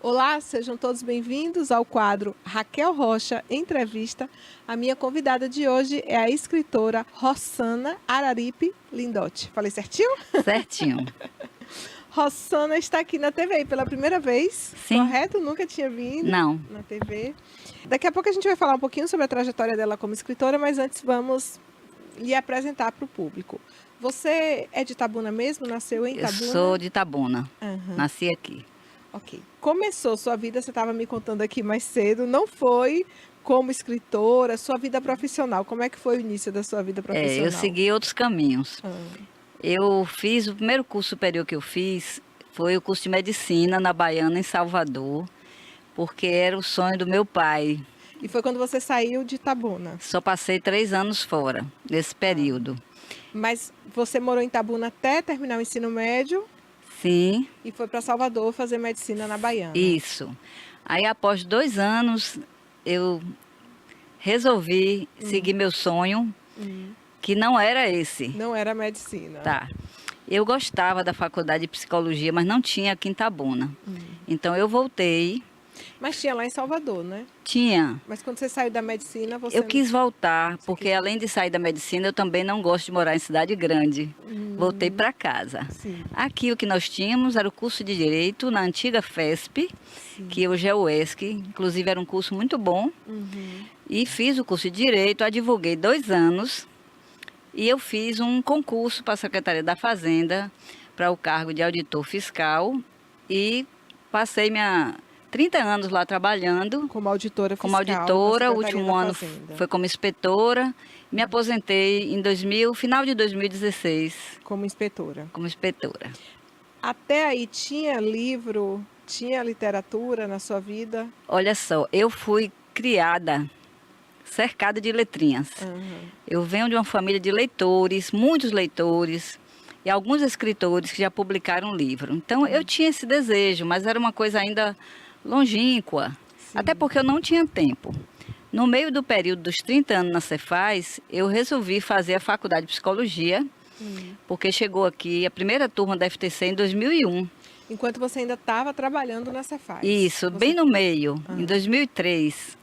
Olá, sejam todos bem-vindos ao quadro Raquel Rocha Entrevista. A minha convidada de hoje é a escritora Rossana Araripe Lindotti. Falei certinho? Certinho. Rossana está aqui na TV pela primeira vez, Sim. correto? Nunca tinha vindo Não. na TV. Daqui a pouco a gente vai falar um pouquinho sobre a trajetória dela como escritora, mas antes vamos lhe apresentar para o público. Você é de Itabuna mesmo? Nasceu em Itabuna? Eu sou de Itabuna. Uhum. Nasci aqui. Ok. Começou sua vida, você estava me contando aqui mais cedo, não foi como escritora, sua vida profissional. Como é que foi o início da sua vida profissional? Eu segui outros caminhos. Eu fiz, o primeiro curso superior que eu fiz foi o curso de medicina na Baiana, em Salvador, porque era o sonho do meu pai. E foi quando você saiu de Itabuna? Só passei 3 anos fora, nesse período. Mas você morou em Itabuna até terminar o ensino médio? Sim. E foi para Salvador fazer medicina na Baiana? Isso. Aí, após 2 anos, eu resolvi seguir meu sonho, que não era esse. Não era medicina. Tá. Eu gostava da faculdade de psicologia, mas não tinha aqui em Itabuna. Então eu voltei. Mas tinha lá em Salvador, né? Tinha. Mas quando você saiu da medicina, você... Eu quis voltar, porque além de sair da medicina, eu também não gosto de morar em cidade grande. Voltei para casa. Sim. Aqui o que nós tínhamos era o curso de Direito na antiga FESP, que hoje é o ESC. Inclusive era um curso muito bom. E fiz o curso de Direito, advoguei 2 anos. E eu fiz um concurso para a Secretaria da Fazenda, para o cargo de auditor fiscal. E passei 30 anos lá trabalhando. Como auditora fiscal. Como auditora, o na Secretaria último da ano Fazenda. foi como inspetora. Me aposentei em final de 2016 Como inspetora. como inspetora. Até aí tinha livro, tinha literatura na sua vida? Olha só, eu fui criada cercada de letrinhas. Eu venho de uma família de leitores, muitos leitores, e alguns escritores que já publicaram livro. Então eu tinha esse desejo, mas era uma coisa ainda longínqua, até porque eu não tinha tempo. No meio do período dos 30 anos na Cefaz, eu resolvi fazer a faculdade de psicologia, porque chegou aqui a primeira turma da FTC em 2001. Enquanto você ainda estava trabalhando na Cefaz. Isso, bem no meio, em 2003.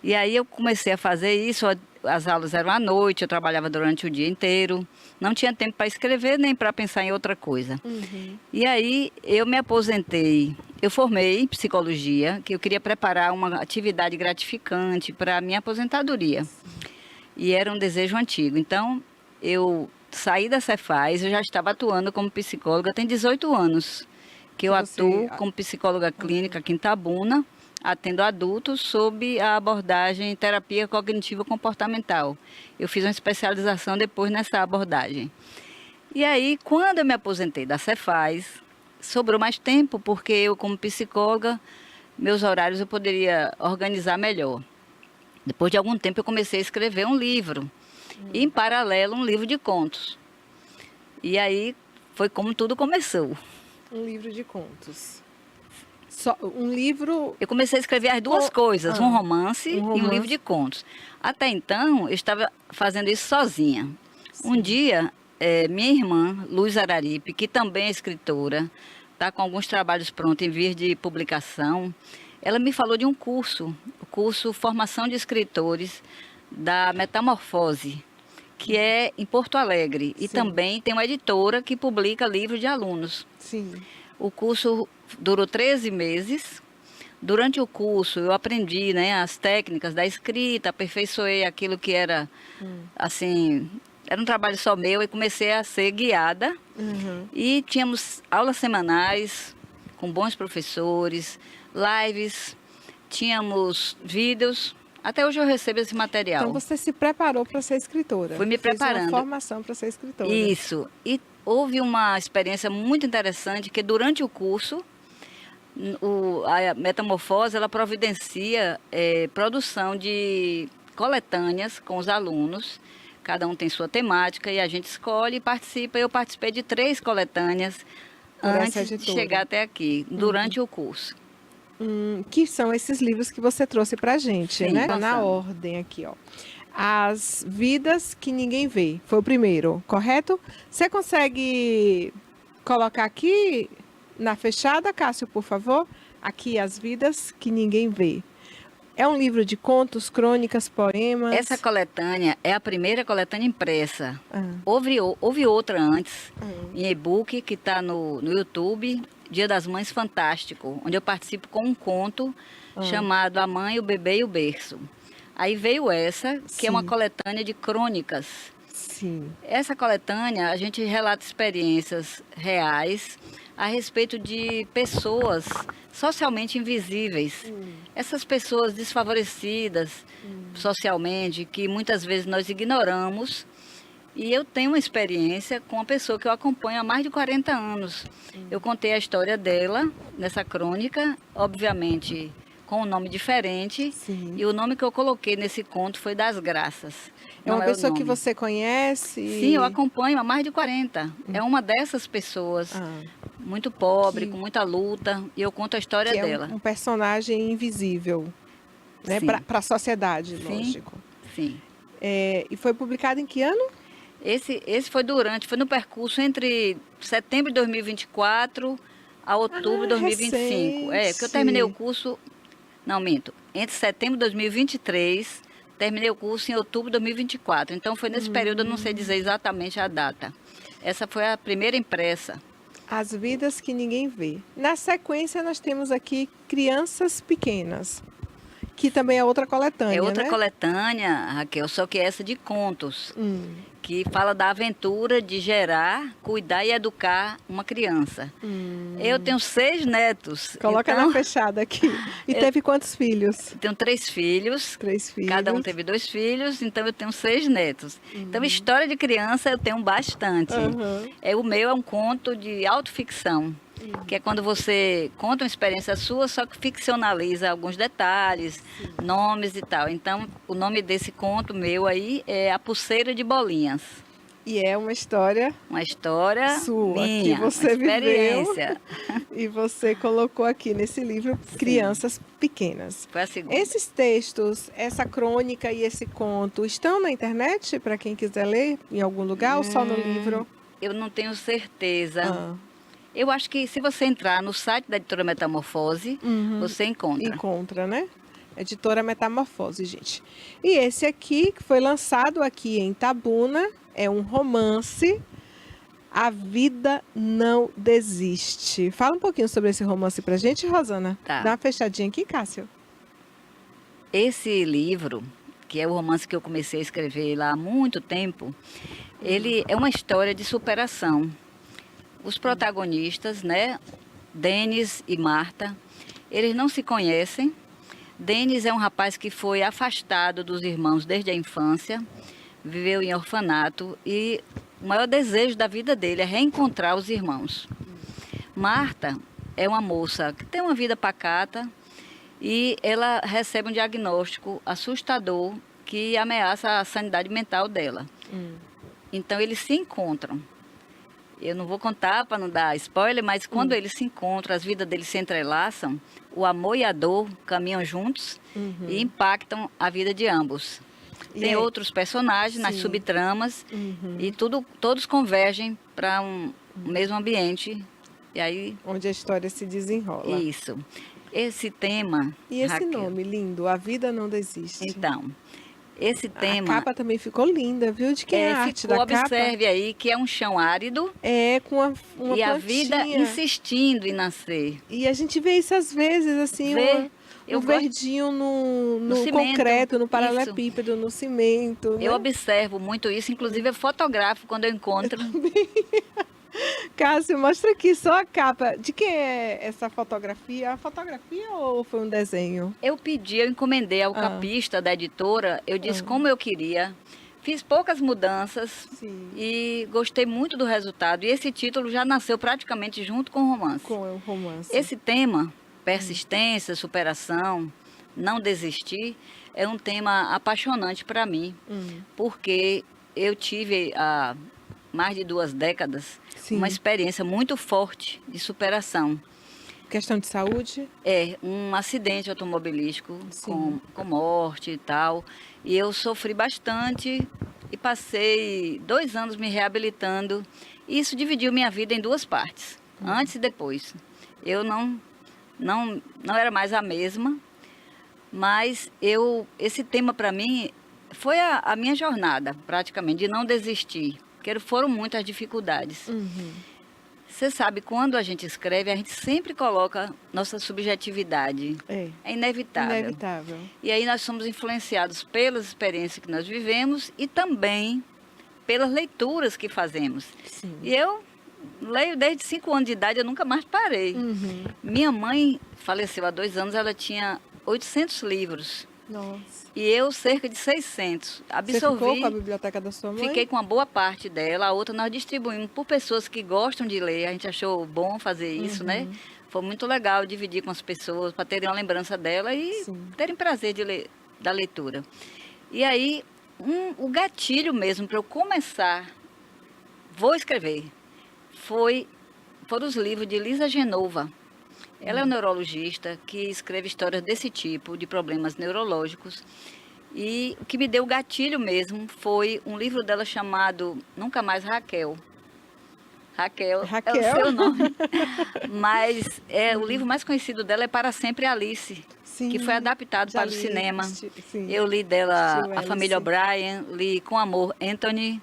E aí eu comecei a fazer isso, as aulas eram à noite, eu trabalhava durante o dia inteiro, não tinha tempo para escrever nem para pensar em outra coisa. E aí eu me aposentei, eu formei em psicologia, que eu queria preparar uma atividade gratificante para a minha aposentadoria. E era um desejo antigo. Então eu saí da Cefaz, eu já estava atuando como psicóloga, tem 18 anos que eu atuo como psicóloga clínica aqui em Itabuna, atendo adultos sob a abordagem terapia cognitivo comportamental. Eu fiz uma especialização depois nessa abordagem. E aí, quando eu me aposentei da Cefaz, sobrou mais tempo, porque eu, como psicóloga, meus horários eu poderia organizar melhor. Depois de algum tempo, eu comecei a escrever um livro, e em paralelo, um livro de contos. E aí, foi como tudo começou. Um livro de contos. Um livro... Eu comecei a escrever as duas coisas, um romance e um livro de contos. Até então, eu estava fazendo isso sozinha. Um dia, minha irmã, Luz Araripe, que também é escritora, está com alguns trabalhos prontos em vias de publicação, ela me falou de um curso, o curso Formação de Escritores da Metamorfose, que é em Porto Alegre. E também tem uma editora que publica livros de alunos. Sim. O curso durou 13 meses. Durante o curso eu aprendi, né, as técnicas da escrita, aperfeiçoei aquilo que era, assim, era um trabalho só meu e comecei a ser guiada. E tínhamos aulas semanais com bons professores, lives, tínhamos vídeos. Até hoje eu recebo esse material. Então você se preparou para ser escritora? Fui me preparando. Fez uma formação para ser escritora. Isso. E houve uma experiência muito interessante que durante o curso, a Metamorfose, ela providencia produção de coletâneas com os alunos. Cada um tem sua temática e a gente escolhe e participa. Eu participei de 3 coletâneas antes de chegar até aqui, durante o curso. Que são esses livros que você trouxe para a gente, Sim, né? passando. Na ordem aqui, ó. As Vidas que Ninguém Vê, foi o primeiro, correto? Você consegue colocar aqui, Na fechada, Cássio, por favor. Aqui, As Vidas que Ninguém Vê. É um livro de contos, crônicas, poemas? Essa coletânea é a primeira coletânea impressa. Ah. Houve outra antes, em e-book, que está no YouTube, Dia das Mães Fantástico, onde eu participo com um conto chamado A Mãe, o Bebê e o Berço. Aí veio essa, que é uma Sim. coletânea de crônicas. Sim. Essa coletânea, a gente relata experiências reais a respeito de pessoas socialmente invisíveis. Essas pessoas desfavorecidas socialmente, que muitas vezes nós ignoramos. E eu tenho uma experiência com uma pessoa que eu acompanho há mais de 40 anos. Eu contei a história dela nessa crônica, obviamente com um nome diferente. Sim. E o nome que eu coloquei nesse conto foi Das Graças. É uma Não o pessoa que nome. você conhece? Sim, eu acompanho há mais de 40. É uma dessas pessoas, Ah, muito pobre, Que- com muita luta, e eu conto a história que é dela. um personagem invisível, né? Sim. Para a sociedade, Sim. lógico. Sim. E foi publicado em que ano? Esse foi no percurso entre setembro de 2024 a outubro de 2025. É, porque eu terminei o recente. curso, não minto, entre setembro de 2023, terminei o curso em outubro de 2024. Então foi nesse período, eu não sei dizer exatamente a data. Essa foi a primeira impressa. As Vidas que Ninguém Vê. Na sequência, nós temos aqui Crianças Pequenas, que também é outra coletânea, É outra né? coletânea, Raquel, só que essa de contos, Hum, que fala da aventura de gerar, cuidar e educar uma criança. Eu tenho 6 netos. Coloca então, na fechada aqui. E teve quantos filhos? tenho 3 filhos. 3 filhos. Cada um teve 2 filhos, então eu tenho 6 netos. Então, história de criança eu tenho bastante. Aham. O meu é um conto de autoficção, que é quando você conta uma experiência sua, só que ficcionaliza alguns detalhes, nomes e tal. Então, o nome desse conto meu aí é A Pulseira de Bolinhas. E é uma história Uma história sua, minha, que você uma experiência. e você colocou aqui nesse livro Crianças Pequenas. Foi a segunda. Esses textos, essa crônica e esse conto estão na internet para quem quiser ler em algum lugar ou só no livro? Eu não tenho certeza. Ah, Eu acho que se você entrar no site da Editora Metamorfose, você encontra. encontra, né? Editora Metamorfose, gente. E esse aqui, que foi lançado aqui em Itabuna, é um romance, A Vida Não Desiste. Fala um pouquinho sobre esse romance pra gente, Rosana. Tá. Dá uma fechadinha aqui, Cássio. Esse livro, que é o romance que eu comecei a escrever lá há muito tempo, ele é uma história de superação. Os protagonistas, né, Denis e Marta, eles não se conhecem. Denis é um rapaz que foi afastado dos irmãos desde a infância, viveu em orfanato e o maior desejo da vida dele é reencontrar os irmãos. Marta é uma moça que tem uma vida pacata e ela recebe um diagnóstico assustador que ameaça a sanidade mental dela. Então eles se encontram. Eu não vou contar para não dar spoiler, mas quando eles se encontram, as vidas deles se entrelaçam, o amor e a dor caminham juntos e impactam a vida de ambos. E Tem aí- outros personagens nas Sim. subtramas e todos convergem para um mesmo ambiente. E aí, Onde a história se desenrola. isso. Esse tema... E esse Raquel, nome lindo, A Vida Não Desiste. Então, esse A tema... capa também ficou linda, viu? De quem é a arte ficou, da capa? observe aí que é um chão árido É, com uma e a plantinha. vida insistindo em nascer. E a gente vê isso às vezes, assim, Vê. Eu um gosto- verdinho no cimento, concreto, no isso. paralelepípedo, no cimento. Né? Eu observo muito isso, inclusive eu fotografo quando eu encontro. Cássio, mostra aqui só a capa. De quem é essa fotografia? A fotografia ou foi um desenho? Eu encomendei ao capista da editora, eu disse como eu queria. Fiz poucas mudanças Sim. e gostei muito do resultado. E esse título já nasceu praticamente junto com o romance. Com o romance. Esse tema, persistência, superação, não desistir, é um tema apaixonante para mim, porque eu tive há mais de 2 décadas Sim. uma experiência muito forte de superação. Questão de saúde? É, um acidente automobilístico Sim. com morte e tal. E eu sofri bastante e passei 2 anos me reabilitando. E isso dividiu minha vida em 2 partes. antes e depois. Eu não era mais a mesma, mas esse tema para mim foi a minha jornada, praticamente, de não desistir, porque foram muitas dificuldades. Você sabe, quando a gente escreve, a gente sempre coloca nossa subjetividade. É inevitável. Inevitável. E aí nós somos influenciados pelas experiências que nós vivemos e também pelas leituras que fazemos. Sim. E eu leio desde 5 anos de idade, eu nunca mais parei. Minha mãe faleceu há 2 anos, ela tinha 800 livros. Nossa. E eu cerca de 600. Absorvi. Você ficou com a biblioteca da sua mãe? Fiquei com uma boa parte dela, a outra nós distribuímos por pessoas que gostam de ler. A gente achou bom fazer isso, né? Foi muito legal dividir com as pessoas, para terem uma lembrança dela e terem prazer da leitura. E aí, o gatilho mesmo para eu começar, vou escrever, foram os livros de Lisa Genova. Ela é uma neurologista que escreve histórias desse tipo, de problemas neurológicos. E o que me deu gatilho mesmo foi um livro dela chamado Nunca Mais Raquel. Raquel é o seu nome. Mas o livro mais conhecido dela é Para Sempre Alice, que foi adaptado para o cinema. Eu li dela A Família O'Brien, li Com Amor Anthony.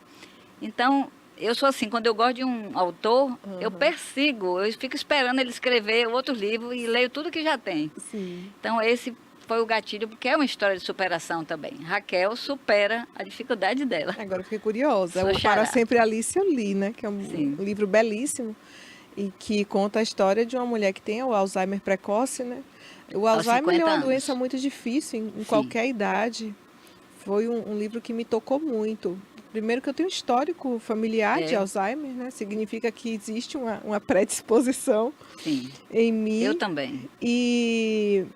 Então, eu sou assim, quando eu gosto de um autor, eu persigo, eu fico esperando ele escrever outro livro e leio tudo que já tem. Então, esse foi o gatilho, porque é uma história de superação também. Raquel supera a dificuldade dela. Agora eu fiquei curiosa. Sou O Para Sempre Alice eu li, né? Que é um livro belíssimo e que conta a história de uma mulher que tem o Alzheimer precoce, né? O Alzheimer é uma doença muito difícil em qualquer idade. Foi um livro que me tocou muito. Primeiro que eu tenho um histórico familiar de Alzheimer, né? Significa que existe uma predisposição em mim. Eu também. E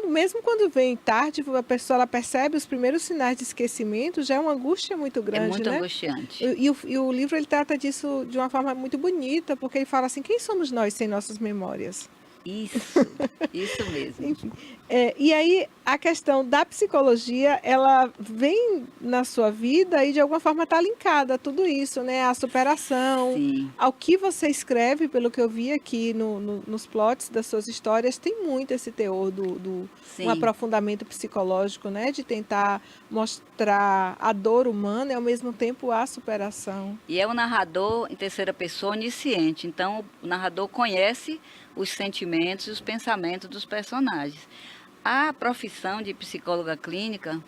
mesmo quando vem tarde, a pessoa ela percebe os primeiros sinais de esquecimento, já é uma angústia muito grande, né? É muito né? angustiante. E o livro ele trata disso de uma forma muito bonita, porque ele fala assim, quem somos nós sem nossas memórias? Isso mesmo. Enfim, e aí a questão da psicologia, ela vem na sua vida e de alguma forma está linkada a tudo isso, né? A superação, ao que você escreve, pelo que eu vi aqui nos plots das suas histórias, tem muito esse teor um aprofundamento psicológico, né? De tentar mostrar a dor humana e ao mesmo tempo a superação. E é um narrador em terceira pessoa onisciente, então o narrador conhece os sentimentos e os pensamentos dos personagens. A profissão de psicóloga clínica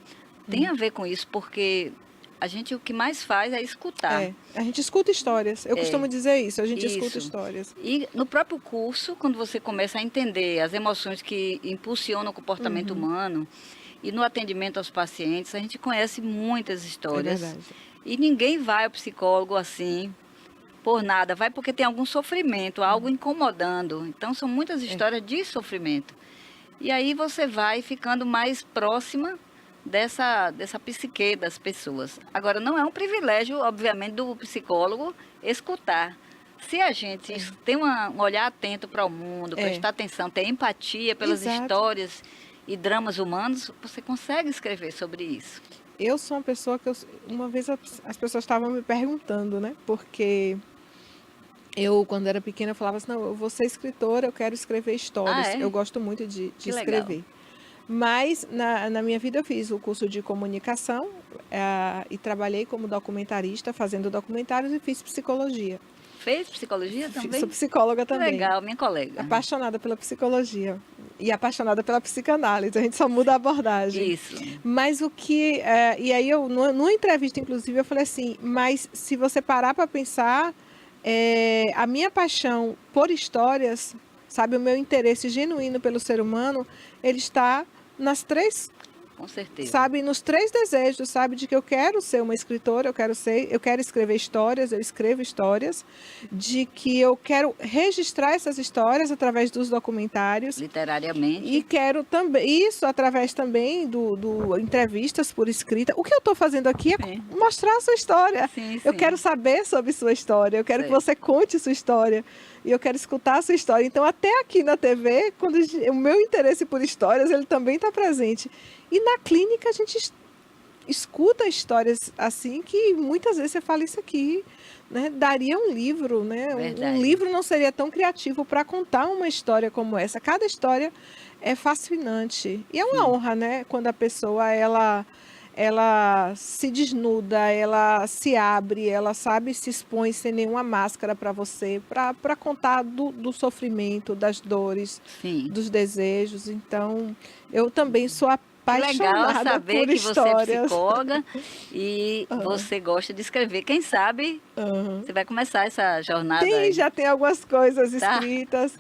tem a ver com isso, porque a gente o que mais faz é escutar. A gente escuta histórias. Eu costumo dizer isso, a gente escuta histórias. E no próprio curso, quando você começa a entender as emoções que impulsionam o comportamento humano, e no atendimento aos pacientes, a gente conhece muitas histórias. É verdade. E ninguém vai ao psicólogo assim por nada, vai porque tem algum sofrimento, algo incomodando. Então, são muitas histórias de sofrimento. E aí você vai ficando mais próxima dessa psique das pessoas. Agora, não é um privilégio, obviamente, do psicólogo escutar. Se a gente tem um olhar atento para o mundo, prestar atenção, ter empatia pelas histórias e dramas humanos, você consegue escrever sobre isso. Eu sou uma pessoa que uma vez as pessoas estavam me perguntando, né? Porque eu, quando era pequena, eu falava assim, não, eu vou ser escritora, eu quero escrever histórias. Eu gosto muito de escrever. Legal. Mas, na minha vida, eu fiz o curso de comunicação e trabalhei como documentarista, fazendo documentários e fiz psicologia. Fez psicologia também? Sou psicóloga também. Legal, minha colega. Apaixonada pela psicologia e apaixonada pela psicanálise. A gente só muda a abordagem. Isso. Mas o que... e aí, numa entrevista, inclusive, eu falei assim, mas se você parar para pensar... a minha paixão por histórias, sabe, o meu interesse genuíno pelo ser humano, ele está nas três, com certeza, sabe, nos 3 desejos, sabe, de que eu quero ser uma escritora, eu quero escrever histórias, eu escrevo histórias, de que eu quero registrar essas histórias através dos documentários, literariamente, e quero também isso através também do entrevistas por escrita. O que eu estou fazendo aqui é mostrar a sua história. Eu quero saber sobre sua história, eu quero que você conte sua história. E eu quero escutar a sua história. Então, até aqui na TV, quando o meu interesse por histórias, ele também está presente. E na clínica, a gente escuta histórias assim que muitas vezes você fala isso aqui, né? Daria um livro, né? Verdade. Um livro não seria tão criativo para contar uma história como essa. Cada história é fascinante. E é uma honra, né? Quando a pessoa, ela se desnuda, ela se abre, ela sabe, se expõe sem nenhuma máscara para você, para contar do sofrimento, das dores, Sim. dos desejos. Então, eu também sou Que legal apaixonada saber por que você é histórias. psicóloga e você gosta de escrever. Quem sabe Aham. você vai começar essa jornada aí. Já tem algumas coisas Tá? escritas.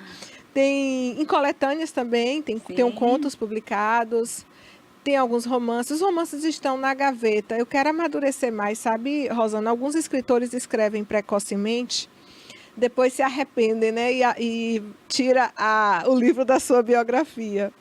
Tem em coletâneas também, tem Sim. contos publicados, tem alguns romances. Os romances estão na gaveta. Eu quero amadurecer mais, sabe, Rosana? Alguns escritores escrevem precocemente, depois se arrependem, né? E tira o livro da sua biografia.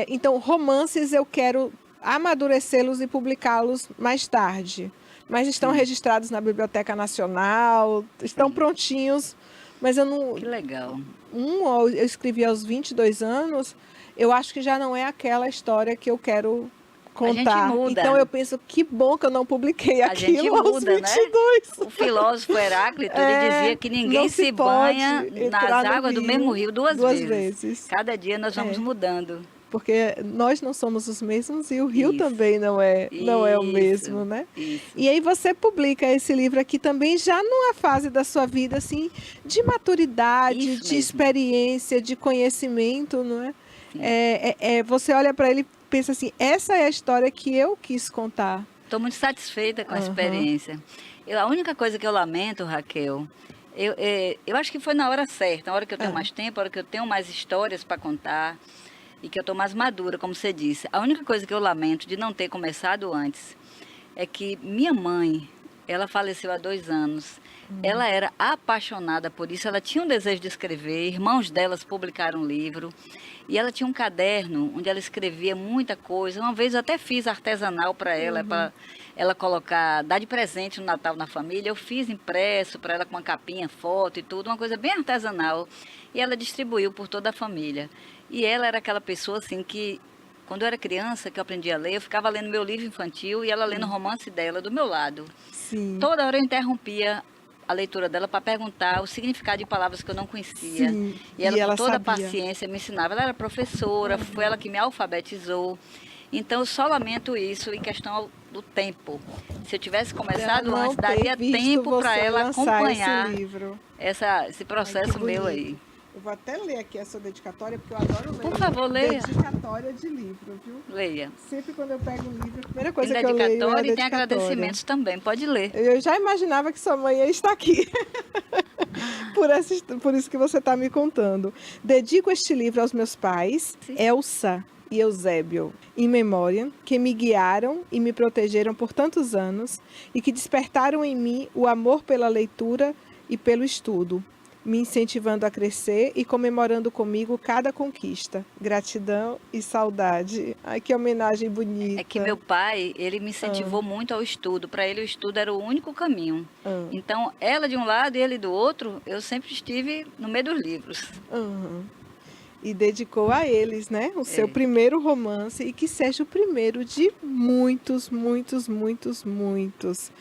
Então, romances eu quero amadurecê-los e publicá-los mais tarde. Mas estão registrados na Biblioteca Nacional, estão prontinhos, mas eu não. Que legal. Eu escrevi aos 22 anos, eu acho que já não é aquela história que eu quero contar. muda. Então eu penso, que bom que eu não publiquei A gente aquilo aos muda, né? 22. O filósofo Heráclito, ele dizia que ninguém não se pode banha entrar nas no águas do rio mesmo rio duas vezes. vezes. Cada dia nós vamos mudando. Porque nós não somos os mesmos e o rio Isso. também não é o mesmo, né? Isso. E aí você publica esse livro aqui também já numa fase da sua vida, assim, de maturidade, Isso de mesmo. experiência, de conhecimento, não é? Sim. Você olha para ele e pensa assim, essa é a história que eu quis contar. Estou muito satisfeita com a experiência. A única coisa que eu lamento, Raquel, eu acho que foi na hora certa, na hora que eu tenho mais tempo, na hora que eu tenho mais histórias para contar e que eu estou mais madura, como você disse. A única coisa que eu lamento de não ter começado antes é que minha mãe, ela faleceu há 2 anos. Ela era apaixonada por isso, ela tinha um desejo de escrever, irmãos delas publicaram um livro. E ela tinha um caderno onde ela escrevia muita coisa. Uma vez eu até fiz artesanal para ela, para ela colocar, dar de presente no Natal na família. Eu fiz impresso para ela com uma capinha, foto e tudo, uma coisa bem artesanal. E ela distribuiu por toda a família. E ela era aquela pessoa assim que, quando eu era criança, que eu aprendi a ler, eu ficava lendo meu livro infantil e ela lendo o romance dela do meu lado. Sim. Toda hora eu interrompia a leitura dela para perguntar o significado de palavras que eu não conhecia. Sim. E ela com toda sabia. paciência me ensinava. Ela era professora, foi ela que me alfabetizou. Então eu só lamento isso em questão do tempo. Se eu tivesse começado Ela não antes, ter daria visto tempo para você ela lançar acompanhar esse livro. esse processo meu bonito. aí. Eu vou até ler aqui essa dedicatória, porque eu adoro ler. Por favor, leia. Dedicatória de livro, viu? Leia. Sempre quando eu pego um livro, a primeira Tem coisa que eu leio é a dedicatória e tem dedicatória. agradecimentos também, pode ler. Eu já imaginava que sua mãe ia estar aqui. Por isso que você está me contando. Dedico este livro aos meus pais, Elsa e Eusébio, em memória, que me guiaram e me protegeram por tantos anos e que despertaram em mim o amor pela leitura e pelo estudo, me incentivando a crescer e comemorando comigo cada conquista. Gratidão e saudade. Ai, que homenagem bonita. É que meu pai, ele me incentivou muito ao estudo. Para ele, o estudo era o único caminho. Então, ela de um lado e ele do outro, eu sempre estive no meio dos livros. E dedicou a eles, né? O seu primeiro romance e que seja o primeiro de muitos, muitos, muitos, muitos.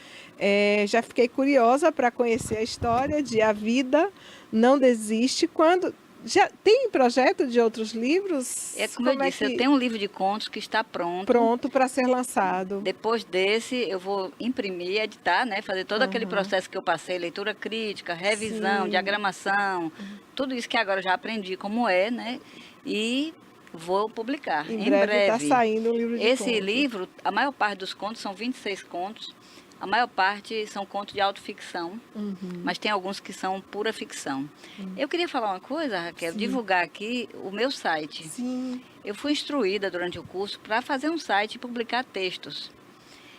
Já fiquei curiosa para conhecer a história de A Vida Não Desiste. Já tem projeto de outros livros? Como eu disse, eu tenho um livro de contos que está pronto. Pronto para ser lançado. Depois desse, eu vou imprimir, editar, né? Fazer todo aquele processo que eu passei, leitura crítica, revisão, diagramação, tudo isso que agora eu já aprendi como é, né? E vou publicar. Em breve está saindo um livro de contos. Esse livro, a maior parte dos contos são 26 contos. A maior parte são contos de autoficção, mas tem alguns que são pura ficção. Eu queria falar uma coisa, Raquel, divulgar aqui o meu site. Sim. Eu fui instruída durante o curso para fazer um site e publicar textos.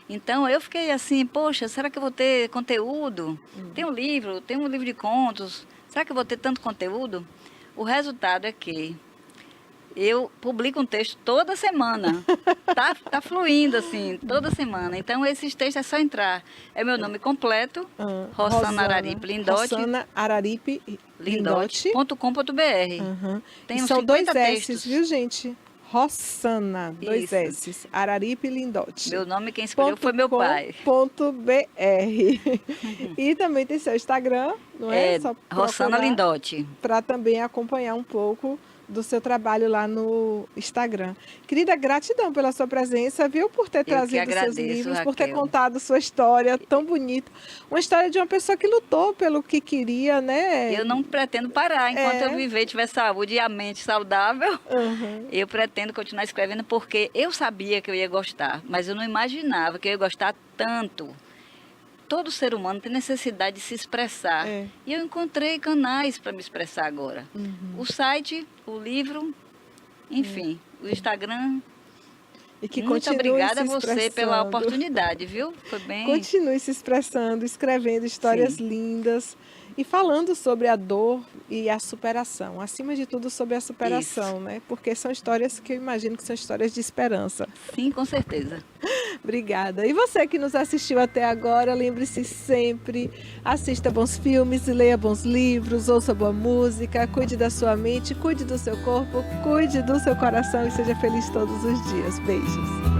Então, eu fiquei assim, poxa, será que eu vou ter conteúdo? Tem um livro de contos, será que eu vou ter tanto conteúdo? O resultado é que eu publico um texto toda semana. Tá fluindo, assim, toda semana. Então, esses textos é só entrar. É meu nome completo, Rosana Araripe Lindotti. Rosana Araripe Lindotti. Lindotti.com.br. Tem Tem uns são 2 50 S's, textos. viu, gente? Rossana, 2 Isso. S, Araripe Lindotti. Meu nome quem escolheu foi meu pai. .br. E também tem seu Instagram, não é? Só Rossana Lindotti. para também acompanhar um pouco do seu trabalho lá no Instagram. Querida, gratidão pela sua presença, viu? Por ter trazido seus livros, por ter Raquel. contado sua história tão bonita. Uma história de uma pessoa que lutou pelo que queria, né? Eu não pretendo parar enquanto eu viver, tiver saúde e a mente saudável. Uhum. Eu pretendo continuar escrevendo porque eu sabia que eu ia gostar, mas eu não imaginava que eu ia gostar tanto. Todo ser humano tem necessidade de se expressar. E eu encontrei canais para me expressar agora. O site, o livro, enfim, o Instagram. E que muito obrigada a você pela oportunidade, viu? Foi bem. Continue se expressando, escrevendo histórias lindas e falando sobre a dor e a superação. Acima de tudo, sobre a superação, né? Porque são histórias que eu imagino que são histórias de esperança. Sim, com certeza. Obrigada. E você que nos assistiu até agora, lembre-se sempre, assista bons filmes, leia bons livros, ouça boa música, cuide da sua mente, cuide do seu corpo, cuide do seu coração e seja feliz todos os dias. Beijos.